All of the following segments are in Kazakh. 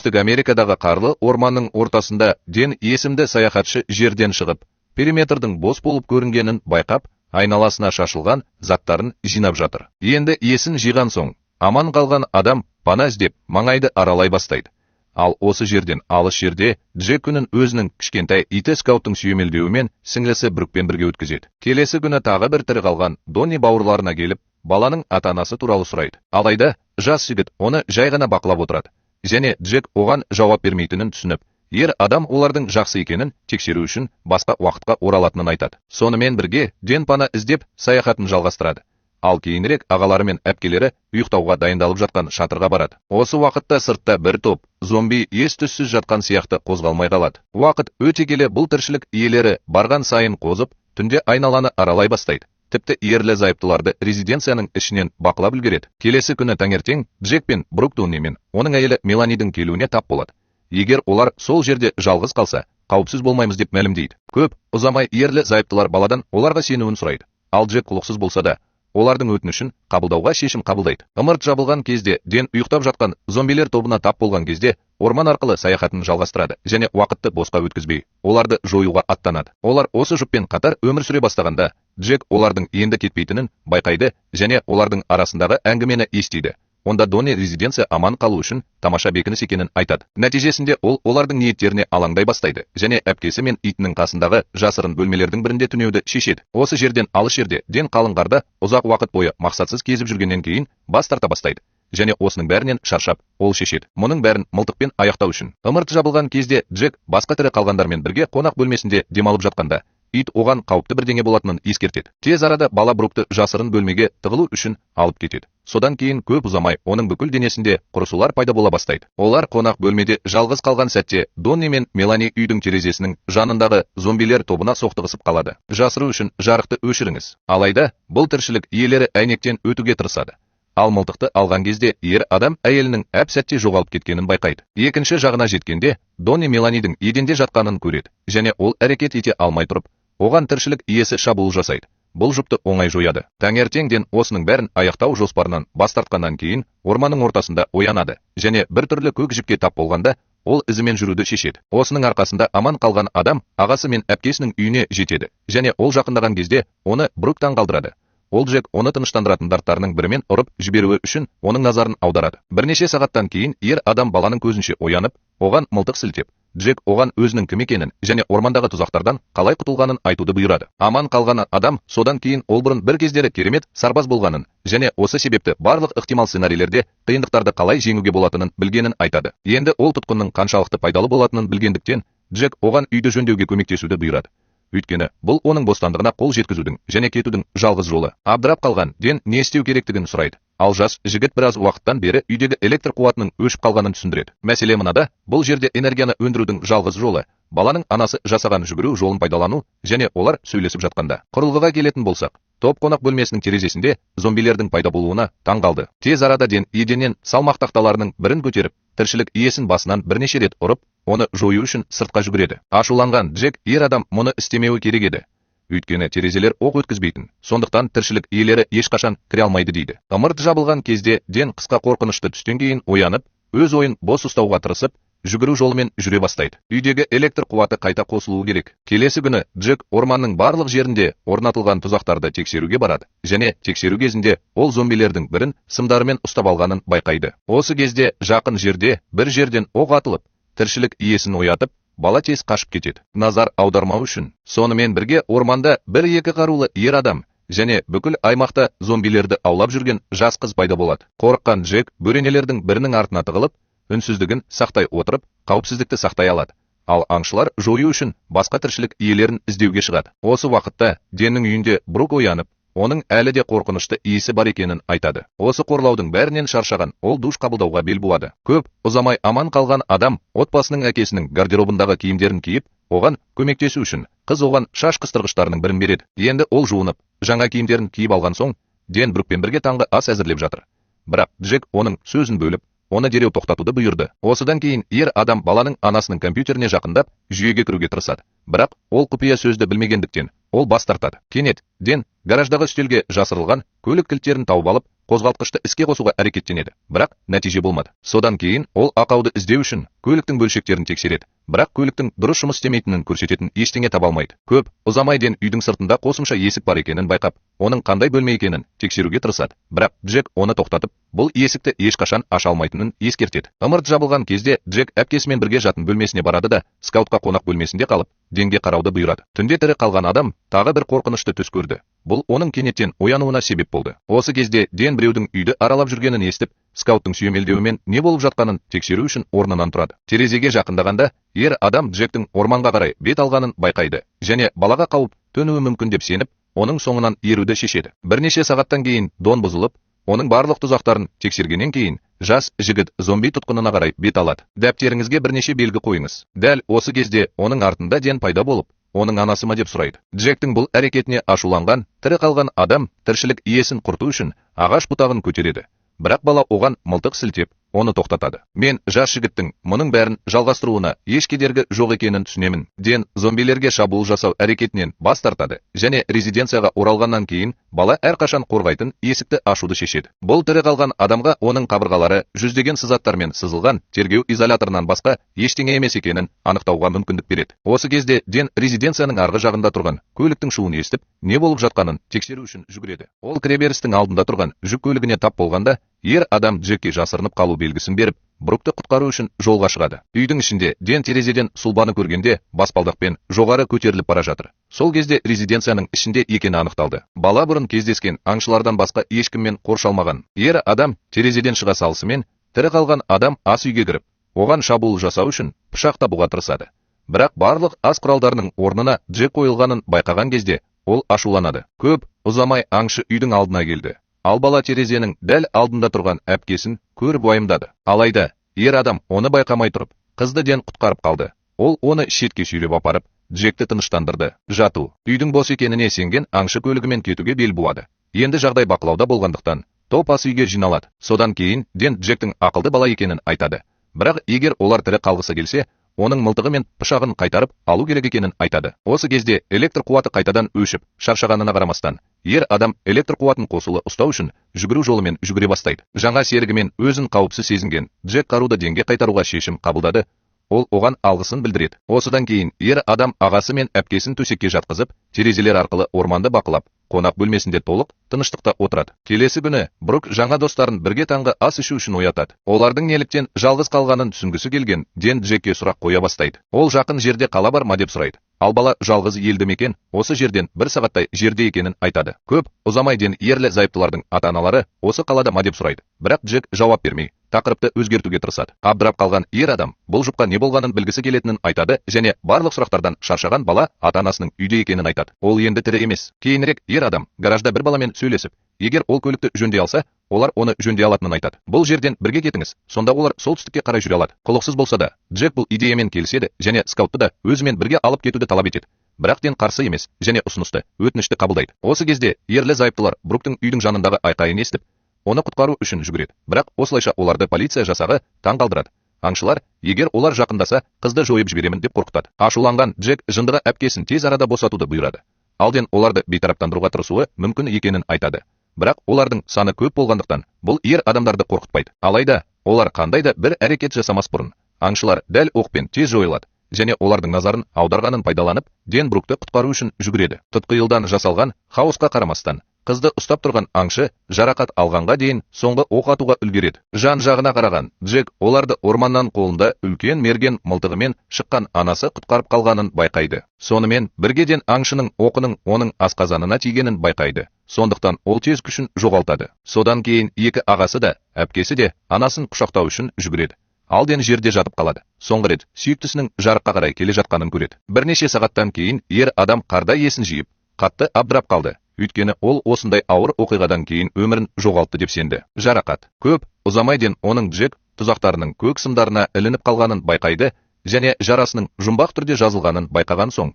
Оңтүстік Америкадағы қарлы орманның ортасында Ден есімді саяхатшы жерден шығып, периметрдің бос болып көрінгенін байқап, айналасына шашылған заттарын жинап жатыр. Енді есін жиған соң, аман қалған адам пана іздеп маңайды аралай бастайды. Ал осы жерден алыс жерде Джек күнін өзінің кішкентай иті Скауттың сүйемелдеуімен сіңлісі Брукпен бірге өткізеді. Келесі күні тағы бір тірі қалған Донни бауырларына келіп, баланың ата-анасы туралы сұрайды. Алайда жас жігіт оны жай ғана бақылап отырады. Және Джек оған жауап бермейтінін түсініп, ер адам олардың жақсы екенін тексеру үшін басқа уақытқа оралатынын айтады. Сонымен бірге Ден пана іздеп саяхатын жалғастырады. Ал кейінірек ағалары мен әпкелері ұйықтауға дайындалып жатқан шатырға барады. Осы уақытта сыртта бір топ зомби ес-түссіз жатқан сияқты қозғалмай қалады. Уақыт өте келе бұл тіршілік иелері барған сайын қозып, түнде айналаны аралай бастайды. Тіпті ерлі зайыптыларды резиденцияның ішінен бақылап үлгереді. Келесі күні таңертең Джек пен Брук Донни мен оның әйелі Меланидің келуіне тап болады. Егер олар сол жерде жалғыз қалса, қауіпсіз болмаймыз деп мәлімдейді. Көп ұзамай ерлі зайыптылар баладан оларға сенуін сұрайды. Ал Джек құлықсыз болса да, олардың өтінішін қабылдауға шешім қабылдайды. Ымырт жабылған кезде Ден ұйықтап жатқан зомбилер тобына тап болған кезде орман арқылы саяхатын жалғастырады және уақытты босқа өткізбей, оларды жоюға аттанады. Олар осы жұппен қатар өмір сүре бастағанда, Джек олардың енді кетпейтінін байқайды және олардың арасындағы әңгімені естиді. Онда Донни резиденция аман қалу үшін тамаша бекініс екенін айтады. Нәтижесінде ол олардың ниеттеріне алаңдай бастайды және әпкесі мен итінің қасындағы жасырын бөлмелердің бірінде түнеуді шешеді. Осы жерден алыс жерде Ден қалың қарда ұзақ уақыт бойы мақсатсыз кезіп жүргеннен кейін бас тарта бастайды және осының бәрінен шаршап, ол шешеді. Мұның бәрін мылтықпен аяқтау үшін. Ымырт жабылған кезде Джек басқа тірі қалғандармен бірге қонақ бөлмесінде демалып жатқанда, ит оған қауіпті бірдеңе болатынын ескертеді. Тез арада бала Брукты жасырын бөлмеге тығылу үшін алып кетеді. Содан кейін көп ұзамай оның бүкіл денесінде құрысулар пайда бола бастайды. Олар қонақ бөлмеде жалғыз қалған сәтте Донни мен Мелани үйдің терезесінің жанындағы зомбилер тобына соқтығысып қалады. Жасыру үшін жарықты өшіріңіз. Алайда бұл тіршілік иелері әйнектен өтуге тырысады. Ал мылтықты алған кезде ер адам әйелінің әп-сәтте жоғалып кеткенін байқайды. Екінші жағына жеткенде Донни Меланидың еденде жатқанын көреді және ол әрекет ете алмай тұрып, оған тіршілік иесі шабуыл жасайды. Бұл жұпты оңай жояды. Таңертеңден осының бәрін аяқтау жоспарынан бас тартқаннан кейін орманның ортасында оянады және бір түрлі көк жіпке тап болғанда ол ізімен жүруді шешеді. Осының арқасында аман қалған адам ағасы мен әпкесінің үйіне жетеді және ол жақындаған кезде оны Брук таңғалдырады. Ол Джек оны тыныштандыратын дарттарының бірімен ұрып жіберуі үшін оның назарын аударады. Бірнеше сағаттан кейін ер адам баланың көзінше оянып, оған мылтық сілтеп, Джек оған өзінің кім екенін және ормандағы тұзақтардан қалай құтылғанын айтуды бұйырады. Аман қалған адам содан кейін ол бұрын бір кездері керемет сарбаз болғанын және осы себепті барлық ықтимал сценарийлерде қиындықтарды қалай жеңуге болатынын білгенін айтады. Енді ол тұтқынның қаншалықты пайдалы болатынын білгендіктен, Джек оған үйді жөндеуге көмектесуді бұйырады. Өйткені бұл оның бостандығына қол жеткізудің және кетудің жалғыз жолы. Абдырап қалған Ден не істеу керектігін сұрайды. Ал жас жігіт біраз уақыттан бері үйдегі электр қуатының өшіп қалғанын түсіндіреді. Мәселе мынада, бұл жерде энергияны өндірудің жалғыз жолы баланың анасы жасаған жүгіру жолын пайдалану және олар сөйлесіп жатқанда. Құрылғыға келетін болсақ, топ қонақ бөлмесінің терезесінде зомбилердің пайда болуына таң қалды. Тез арада Ден еденнен салмақ тақталарының бірін көтеріп, тіршілік иесін басынан бірнеше рет ұрып, оны жою үшін сыртқа жүгіреді. Ашуланған Джек ер адам мұны істемеуі керек еді. Өйткені терезелер оқ өткізбейтін, сондықтан тіршілік иелері ешқашан кіре алмайды дейді. Ымырт жабылған кезде Ден қысқа қорқынышты түстен кейін оянып, өз ойын бос ұстауға тырысып, жүгіру жолымен жүре бастайды. Үйдегі электр қуаты қайта қосылуы керек. Келесі күні Джек орманның барлық жерінде орнатылған тұзақтарды тексеруге барады және тексеру кезінде ол зомбилердің бірін сымдарымен ұстап алғанын байқайды. Осы кезде жақын жерде бір жерден оқ атылып, тіршілік иесін оятып, бала тез қашып кетеді. Назар аудармау үшін. Сонымен бірге орманда бір-екі қарулы ер адам және бүкіл аймақта зомбилерді аулап жүрген жас қыз пайда болады. Қорыққан Джек бөренелердің бірінің артына тығылып, үнсіздігін сақтай отырып, қауіпсіздікті сақтай алады. Ал аңшылар жою үшін басқа тіршілік иелерін іздеуге шығады. Осы уақытта Деннің үйінде Брук оянып, оның әлі де қорқынышты иісі бар екенін айтады. Осы қорлаудың бәрінен шаршаған ол душ қабылдауға бел буады. Көп ұзамай аман қалған адам отбасының әкесінің гардеробындағы киімдерін киіп, оған көмектесу үшін қыз оған шаш қыстырғыштарының бірін береді. Енді ол жуынып, жаңа киімдерін киіп алған соң, Ден Брукпен бірге таңғы ас әзірлеп жатыр. Бірақ Джек оның сөзін бөліп, оны дереу тоқтатуды бұйырды. Осыдан кейін ер адам баланың анасының компьютеріне жақындап, жүйеге кіруге тырысады. Бірақ ол құпия сөзді білмегендіктен, ол бас тартады. Кенет Ден гараждағы үстелге жасырылған көлік кілттерін тауып алып, қозғалтқышты іске қосуға әрекеттенеді, бірақ нәтиже болмады. Содан кейін ол ақауды іздеу үшін көліктің бөлшектерін тексереді, бірақ көліктің дұрыс жұмыс істемейтінін көрсететін ештеңе таба алмайды. Көп ұзамай Дэн үйдің сыртында қосымша есік бар екенін байқап, оның қандай бөлме екенін тексеруге тырысады, бірақ Джек оны тоқтатып, бұл есікті ешқашан аша алмайтынын ескертеді. Ымырт жабылған кезде Джек әпкесімен бірге жатын бөлмесіне барады да, скаутқа қонақ бөлмесінде қалып, Дэнге қарауды бұйырады. Түнде тірі қалған адам тағы бір қорқынышты түс көрді. Бұл оның кенеттен оянуына себеп болды. Осы кезде Дэн біреудің үйді аралап жүргенін естіп, скауттың сүйемелдеуімен не болып жатқанын тексеру үшін орнынан тұрады. Терезеге жақындағанда, ер адам Джектің орманға қарай бет алғанын байқайды, және балаға қауіп төнуі мүмкін деп сеніп, оның соңынан еруді шешеді. Бірнеше сағаттан кейін дон бұзылып, оның барлық тұзақтарын тексергеннен кейін, жас жігіт зомби тұтқынына қарай бет алады. Дәптеріңізге бірнеше белгі қойыңыз. Дәл осы кезде оның артында Дэн пайда болып, оның анасы ма деп сұрайды. Джектің бұл әрекетіне ашуланған, тірі қалған адам тіршілік иесін құрту үшін ағаш бұтағын көтереді. Бірақ бала оған мылтық сілтеп, оны тоқтатады. Мен жас жігіттің мұның бәрін жалғастыруына еш кедергі жоқ екенін түсінемін. Дэн зомбилерге шабуыл жасау әрекетінен бас тартады, және резиденцияға оралғаннан кейін бала әрқашан қорғайтын есікті ашуды шешеді. Бұл тірі қалған адамға оның қабырғалары жүздеген сызаттармен сызылған тергеу изоляторынан басқа ештеңе емес екенін анықтауға мүмкіндік береді. Осы кезде Дэн резиденцияның арғы жағында тұрған көліктің шуын естіп, не болып жатқанын тексеру үшін жүгіреді. Ол кіреберістің алдында тұрған жүк көлігіне тап болғанда, ер адам Джекке жасырынып қалу белгісін беріп, Брукты құтқару үшін жолға шығады. Үйдің ішінде Дэн терезеден сұлбаны көргенде баспалдақпен жоғары көтеріліп бара жатыр. Сол кезде резиденцияның ішінде екені анықталды. Бала бұрын кездескен аңшылардан басқа ешкіммен қоршалмаған. Ер адам терезеден шыға салысымен, тірі қалған адам ас үйге кіріп, оған шабуыл жасау үшін пышақ табуға тырысады. Бірақ барлық ас құралдарының орнына Джек қойылғанын байқаған кезде ол ашуланады. Көп ұзамай аңшы үйдің алдына келді. Ал бала терезенің дәл алдында тұрған әпкесін көріп уайымдады. Алайда, ер адам оны байқамай тұрып, қызды Дэн құтқарып қалды. Ол оны шетке сүйреп апарып, Джекті тыныштандырды. Жату. Үйдің бос екеніне сенген аңшы көлігімен кетуге бел буады. Енді жағдай бақылауда болғандықтан, топ ас үйге жиналады. Содан кейін Дэн Джектің ақылды бала екенін айтады. Бірақ егер олар тірі қалғысы келсе, оның мылтығы мен пышағын қайтарып алу керек екенін айтады. Осы кезде электр қуаты қайтадан өшіп, шаршағанына қарамастан, ер адам электр қуатын қосулы ұстау үшін жүгіру жолымен жүгіре бастайды. Жаңа серігімен өзін қауіпсіз сезінген Джек қаруды Дэнге қайтаруға шешім қабылдады. Ол оған алғысын білдіреді. Осыдан кейін ер адам ағасы мен әпкесін төсекке жатқызып, терезелер арқылы орманды бақылап, қонақ бөлмесінде толық тыныштықта отырады. Келесі күні Брук жаңа достарын бірге таңғы ас ішу үшін оятады. Олардың неліктен жалғыз қалғанын түсінгісі келген Дэн Джекке сұрақ қоя бастайды. Ол жақын жерде қала бар ма деп сұрайды. Ал бала жалғыз елді мекен осы жерден 1 сағаттай жерде екенін айтады. Көп ұзамай Дэн ерлі зайыптылардың ата-аналары осы қалада ма деп сұрайды. Бірақ Джек жауап бермей, тақырыпты өзгертуге тырысады. Абдырап қалған ер адам бұл жұпқа не болғанын білгісі келетінін айтады, және барлық сұрақтардан шаршаған бала ата-анасының үйде екенін айтады. Ол енді тірі емес. Кейінірек ер адам гаражда бір баламен сөйлесіп, егер ол көлікті жөндей алса, олар оны жөндей алатынын айтады. Бұл жерден бірге кетіңіз, сонда олар солтүстікке қарай жүре алады. Құлықсыз болса да, Джек бұл идеямен келіседі және скаутты да өзімен бірге алып кетуді талап етеді. Бірақ Дэн қарсы емес және ұсынысты, өтінішті қабылдайды. Осы кезде ерлі зайыптылар Бруктың үйдің жанындағы айқайын естіп, оны құтқару үшін жүгіреді. Бірақ осылайша оларды полиция жасағы таңғалдырады. Аңшылар, егер олар жақындаса, қызды жойып жіберемін деп қорқытады. Ашуланған Джек жындыға әпкесін тез арада босатуды бұйырады. Ал Дэн оларды бейтараптандыруға тырысуы мүмкін екенін айтады. Бірақ олардың саны көп болғандықтан, бұл ер адамдарды қорқытпайды. Алайда, олар қандай да бір әрекет жасамас бұрын, аңшылар дәл оқпен тез жойылады, және олардың назарын аударғанын пайдаланып, Дэн Брукты құтқару үшін жүгіреді. Тұтқиылдан жасалған хаосқа қарамастан, қызды ұстап тұрған аңшы жарақат алғанға дейін соңғы оқ атуға үлгереді. Жан-жағына қараған Джек оларды орманнан қолында үлкен мерген мылтығымен шыққан анасы құтқарып қалғанын байқайды. Сонымен бірге Дэн аңшының оқының оның асқазанына тигенін байқайды. Сондықтан ол тез күшін жоғалтады. Содан кейін екі ағасы да, әпкесі де анасын құшақтау үшін жүгіреді. Ал Дэн жерде жатып қалады. Соңғы рет сүйіктісінің жарыққа қарай келе жатқанын көреді. Бірнеше сағаттан кейін ер адам қарда есін жиып, қатты абдырап қалды. Өйткені ол осындай ауыр оқиғадан кейін өмірін жоғалтты деп сенді. Жарақат. Көп ұзамай Дэн оның Джек тұзақтарының көк сымдарына ілініп қалғанын байқайды және жарасының жұмбақ түрде жазылғанын байқаған соң,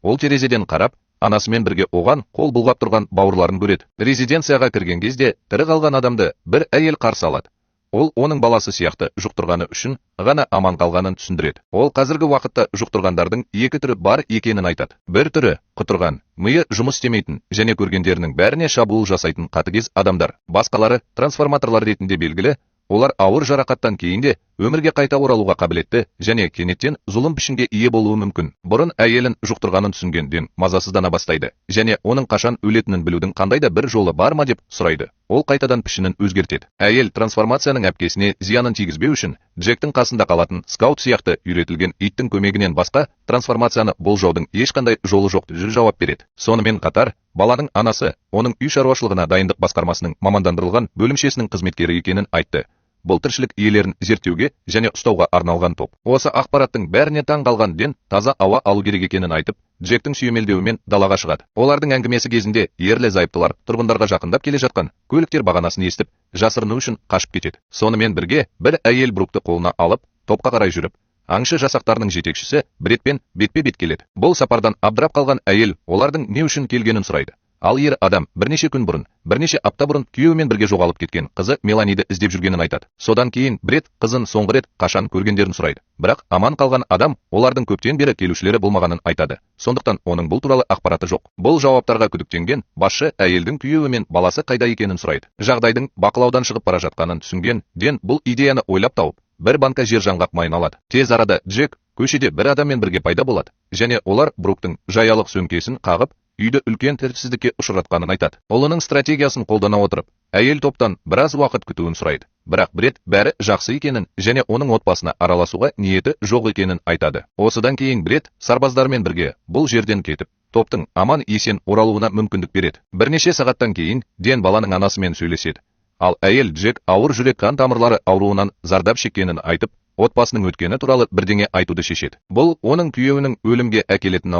ол терезеден қарап, анасымен бірге оған қол бұлғап тұрған бауырларын көреді. Резиденцияға кірген кезде тірі қалған адамды бір әйел қарсы алады. ол оның баласы сияқты жұқтырғаны үшін ғана аман қалғанын түсіндіреді. Ол қазіргі уақытта жұқтырғандардың екі түрі бар екенін айтады. Bir түрі құтырған, миы жұмыс істемейтін және көргендерінің бәріне шабуыл жасайтын қатыгез адамдар. Басқалары трансформаторлар ретінде белгілі. Олар ауыр жарақаттан кейін де өмірге қайта оралуға қабілетті және кенеттен зұлым пішінге ие болуы мүмкін. Бұрын әйелін жұқтырғанын түсінгенден мазасыздана бастайды және оның қашан өлетінін білудің қандай да бір жолы бар ма деп сұрайды. Ол қайтадан пішінін өзгертеді. Әйел трансформацияның әпкесіне зиянын тигізбеу үшін Джектің қасында қалатын скаут сияқты үйретілген иттің көмегінен басқа трансформацияны болжаудың ешқандай жолы жоқ деп жауап береді. Сонымен қатар, баланың анасы оның үй шаруашылығына дайындық басқармасының мамандандырылған бөлімшесінің қызметкері екенін айтты. Бұл тіршілік иелерін зерттеуге және ұстауға арналған топ. Осы ақпараттың бәріне таң қалған Дэн таза ауа алу керек екенін айтып, Джектің сүйемелдеуімен далаға шығады. Олардың әңгімесі кезінде ерлі зайыптылар тұрғындарға жақындап келе жатқан көліктер бағанасын естіп, жасырыну үшін қашып кетеді. Сонымен бірге бір әйел Брукты қолына алып, топқа қарай жүріп, аңшы жасақтарының жетекшісі Бретпен бетпе-бет келеді. Бұл сапардан абдырап қалған әйел олардың не үшін келгенін сұрайды. Ал ер адам бірнеше күн бұрын, бірнеше апта бұрын күйеуімен бірге жоғалып кеткен қызы Меланиді іздеп жүргенін айтады. Содан кейін Брет қызын соңғы рет қашан көргендерін сұрайды. Бірақ аман қалған адам олардың көптен бері келушілері болмағанын айтады. Сондықтан оның бұл туралы ақпараты жоқ. Бұл жауаптарға күдіктенген басшы әйелдің күйеуі мен баласы қайда екенін сұрайды. Жағдайдың бақылаудан шығып бара жатқанын түсінген Дэн бұл идеяны ойлап тауып, бір банка жер жаңғақ майын алады. Тез арада Джек көшеде бір адаммен бірге пайда болады және олар Бруктың жаялық сөмкесін қағып, үйді үлкен тәртіпсіздікке ұшыратқанын айтады. Ұлының стратегиясын қолдана отырып, әйел топтан біраз уақыт күтуін сұрайды. Бірақ Брет бәрі жақсы екенін және оның отбасына араласуға ниеті жоқ екенін айтады. Осыдан кейін Брет сарбаздармен бірге бұл жерден кетіп, топтың аман есен оралуына мүмкіндік береді. Бірнеше сағаттан кейін Дэн баланың анасымен сөйлеседі. Ал әйел Джек ауыр жүрек қан тамырлары ауруынан зардап шеккенін айтып, отбасының өткені туралы бірдеңе айтуды шешеді. Бұл оның күйеуінің өлімге әкелетін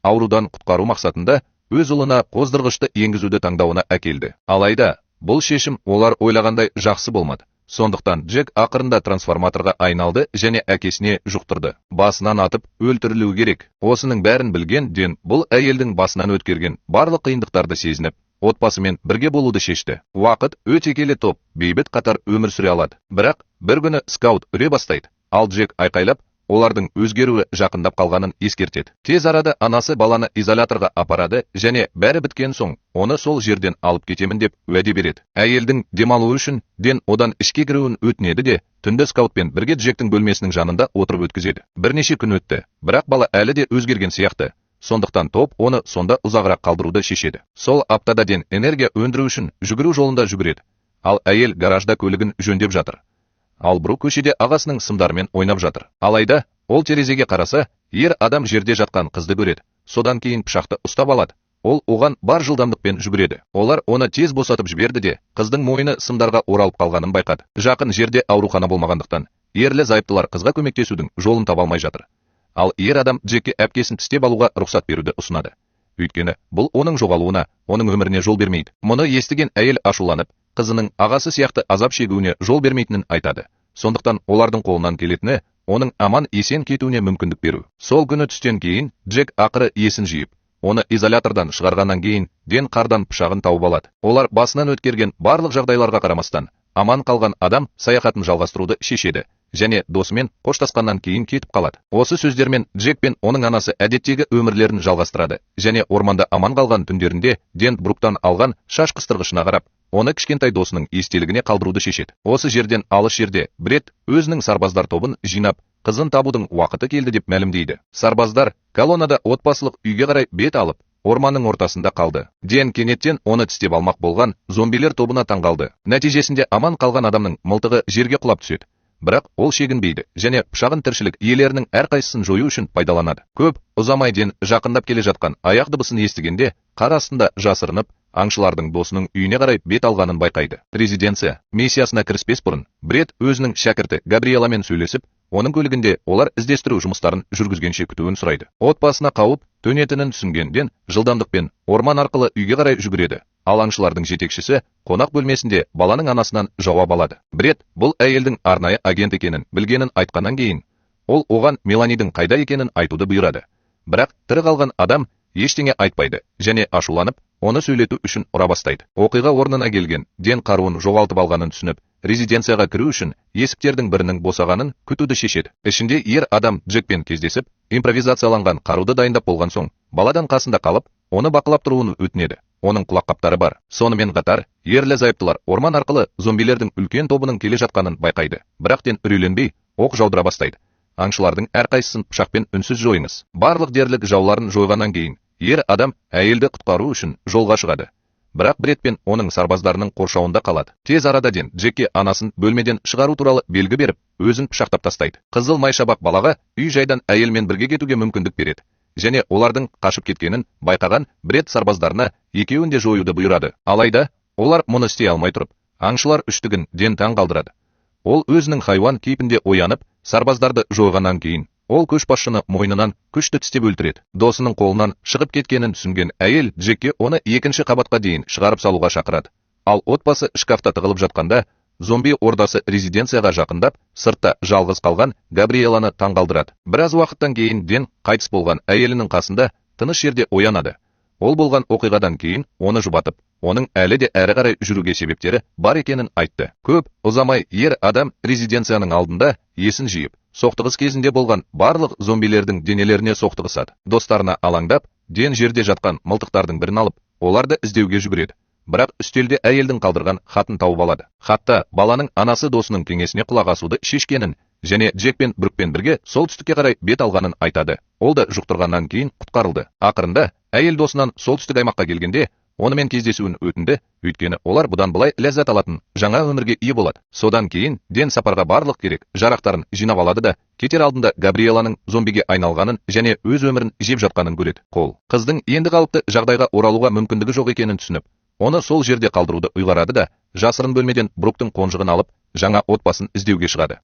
аурудан құтқару мақсатында өз ұлына қоздырғышты енгізуді таңдауына әкелді. Алайда, бұл шешім олар ойлағандай жақсы болмады. Сондықтан Джек ақырында трансформаторға айналды және әкесіне жұқтырды. Басынан атып өлтірілуі керек. Осының бәрін білген Дэн бұл әйелдің басынан өткерген барлық қиындықтарды сезініп, отбасымен бірге болуды шешті. Уақыт өте келе топ бейбіт қатар өмір сүре алады. Бірақ бір күні скаут үре бастайды. Ал Джек айқайлап, олардың өзгеруі жақындап қалғанын ескертеді. Тез арада анасы баланы изоляторға апарады және бәрі біткен соң оны сол жерден алып кетемін деп уәде береді. Әйелдің демалуы үшін Дэн одан ішке кіруін өтінеді де түнді скаутпен бірге Джектің бөлмесінің жанында отырып өткізеді. Бірнеше күн өтті, бірақ бала әлі де өзгерген сияқты. Сондықтан топ оны сонда ұзағырақ қалдыруды шешеді. Сол аптада Дэн энергия өндіру үшін жүгіру жолында жүгіреді. Ал әйел гаражда көлігін жөндеп жатыр. Ал Брук көшеде ағасының сымдарымен ойнап жатыр. Алайда, ол терезеге қараса, ер адам жерде жатқан қызды көреді. Содан кейін пышақты ұстап алады. Ол оған бар жылдамдықпен жүгіреді. Олар оны тез босатып жіберді де, қыздың мойны сымдарға оралып қалғанын байқады. Жақын жерде аурухана болмағандықтан, ерлі зайыптылар қызға көмектесудің жолын таба алмай жатыр. Ал ер адам Джекке әпкесін тістеп алуға рұқсат беруді ұсынады. Өйткені бұл оның жоғалуына, оның өміріне жол бермейді. Мұны естіген әйел ашуланып, қызының ағасы сияқты азап шегуіне жол бермейтінін айтады. Сондықтан олардың қолынан келетіні оның аман есен кетуіне мүмкіндік беру. Сол күні түстен кейін Джек ақыры есін жиып, оны изолятордан шығарғаннан кейін Дэн қардан пышағын тауып алады. Олар басынан өткерген барлық жағдайларға қарамастан, аман қалған адам саяхатын жалғастыруды шешеді және досымен қоштасқаннан кейін кетіп қалады. Осы сөздермен Джек пен оның анасы әдеттегі өмірлерін жалғастырады және орманда аман қалған түндерінде Дэн Бруктан алған шаш қыстырғышына қарап, оны кішкентай досының естелігіне қалдыруды шешеді. Осы жерден алыс жерде Брет өзінің сарбаздар тобын жинап, қызын табудың уақыты келді деп мәлімдейді. Сарбаздар колоннада отбасылық үйге қарай бет алып, орманның ортасында қалды. Дэн кенеттен оны тістеп алмақ болған зомбилер тобына таңғалды. Нәтижесінде аман қалған адамның мылтығы жерге құлап түседі. Бірақ ол шегінбейді және пышағын тіршілік иелерінің әрқайсысын жою үшін пайдаланады. Көп ұзамай Дэн жақындап келе жатқан аяқ дыбысын естігенде, қар астында жасырынып, аңшылардың досының үйіне қарай бет алғанын байқайды. Резиденция миссиясына кіріспес бұрын, Брет өзінің шәкірті Габриэламен сөйлесіп, оның көлігінде олар іздестіру жұмыстарын жүргізгенше күтуін сұрайды. Отбасына қауіп төнетінін түсінгенден жылдамдықпен орман арқылы үйге қарай жүгіреді. Ал аңшылардың жетекшісі қонақ бөлмесінде баланың анасынан жауап алады. Брет бұл әйелдің арнайы агент екенін білгенін айтқаннан кейін, ол оған Меланидың қайда екенін айтуды бұйырады. Бірақ тірі қалған адам ештеңе айтпайды және ашуланып, оны сөйлету үшін ұра бастайды. Оқиға орнына келген Ден қаруын жоғалтып алғанын түсініп, резиденцияға кіру үшін есіктердің бірінің босағанын күтуді шешеді. Ішінде ер адам Джекпен кездесіп, импровизацияланған қаруды дайындап болған соң, баладан қасында қалып, оны бақылап тұруын өтінеді. Оның құлаққаптары бар. Сонымен қатар, ерлі-зайыптылар орман арқылы зомбилердің үлкен тобының келе жатқанын байқайды. Бірақ Ден үрейленбей, оқ жаудыра бастайды. Аңшылардың әрқайсысын пышақпен үнсіз жойыңыз. Барлық дерлік жауларын жойғаннан кейін, ер адам әйелді құтқару үшін жолға шығады. Бірақ Бред пен оның сарбаздарының қоршауында қалады. Тез арада Ден Джекке анасын бөлмеден шығару туралы белгі беріп, өзін пышақтап тастайды. Қызыл майшабақ балаға үй-жайдан әйелмен бірге кетуге мүмкіндік береді. Және олардың қашып кеткенін байқаған Бред сарбаздарына екеуін де жоюды бұйырады. Алайда, олар мұны істей алмай тұрып, аңшылар үштігін Ден таң қалдырады. Ол өзінің хайуан кейпінде оянып, сарбаздарды жойғаннан кейін, ол көшбасшыны мойнынан күшті тістеп өлтіреді. Досының қолынан шығып кеткенін түсінген әйел Джекке оны екінші қабатқа дейін шығарып салуға шақырады. Ал отбасы шкафта тығылып жатқанда, зомби ордасы резиденцияға жақындап, сыртта жалғыз қалған Габриэланы таңғалдырады. Біраз уақыттан кейін Ден қайтыс болған әйелінің қасында тыныш жерде оянады. Ол болған оқиғадан кейін оны жұбатып, оның әлі де әрі қарай жүруге себептері бар екенін айтты. Көп ұзамай ер адам резиденцияның алдында есін жиып, соқтығыс кезінде болған барлық зомбилердің денелеріне соқтығысады. Достарына алаңдап, Ден жерде жатқан мылтықтардың бірін алып, оларды іздеуге жүгіреді. Бірақ үстелде әйелдің қалдырған хатын тауып алады. Хатта баланың анасы досының кеңесіне құлақ асуды шешкенін және Джек пен Брукпен бірге солтүстікке қарай бет алғанын айтады. Ол да жұқтырғаннан кейін құтқарылды. Ақырында әйел досынан солтүстік аймаққа келгенде онымен кездесуін өтінді, өйткені олар бұдан былай ләззат алатын жаңа өмірге ие болады. Содан кейін Ден сапарға барлық керек жарақтарын жинап алады да, кетер алдында Габриэланың зомбиге айналғанын және өз өмірін жеп жатқанын көреді. Қыздың енді қалыпты жағдайға оралуға мүмкіндігі жоқ екенін түсініп, оны сол жерде қалдыруды ұйғарады да, жасырын бөлмеден Бруктың қонжығын алып, жаңа отбасын іздеуге шығады.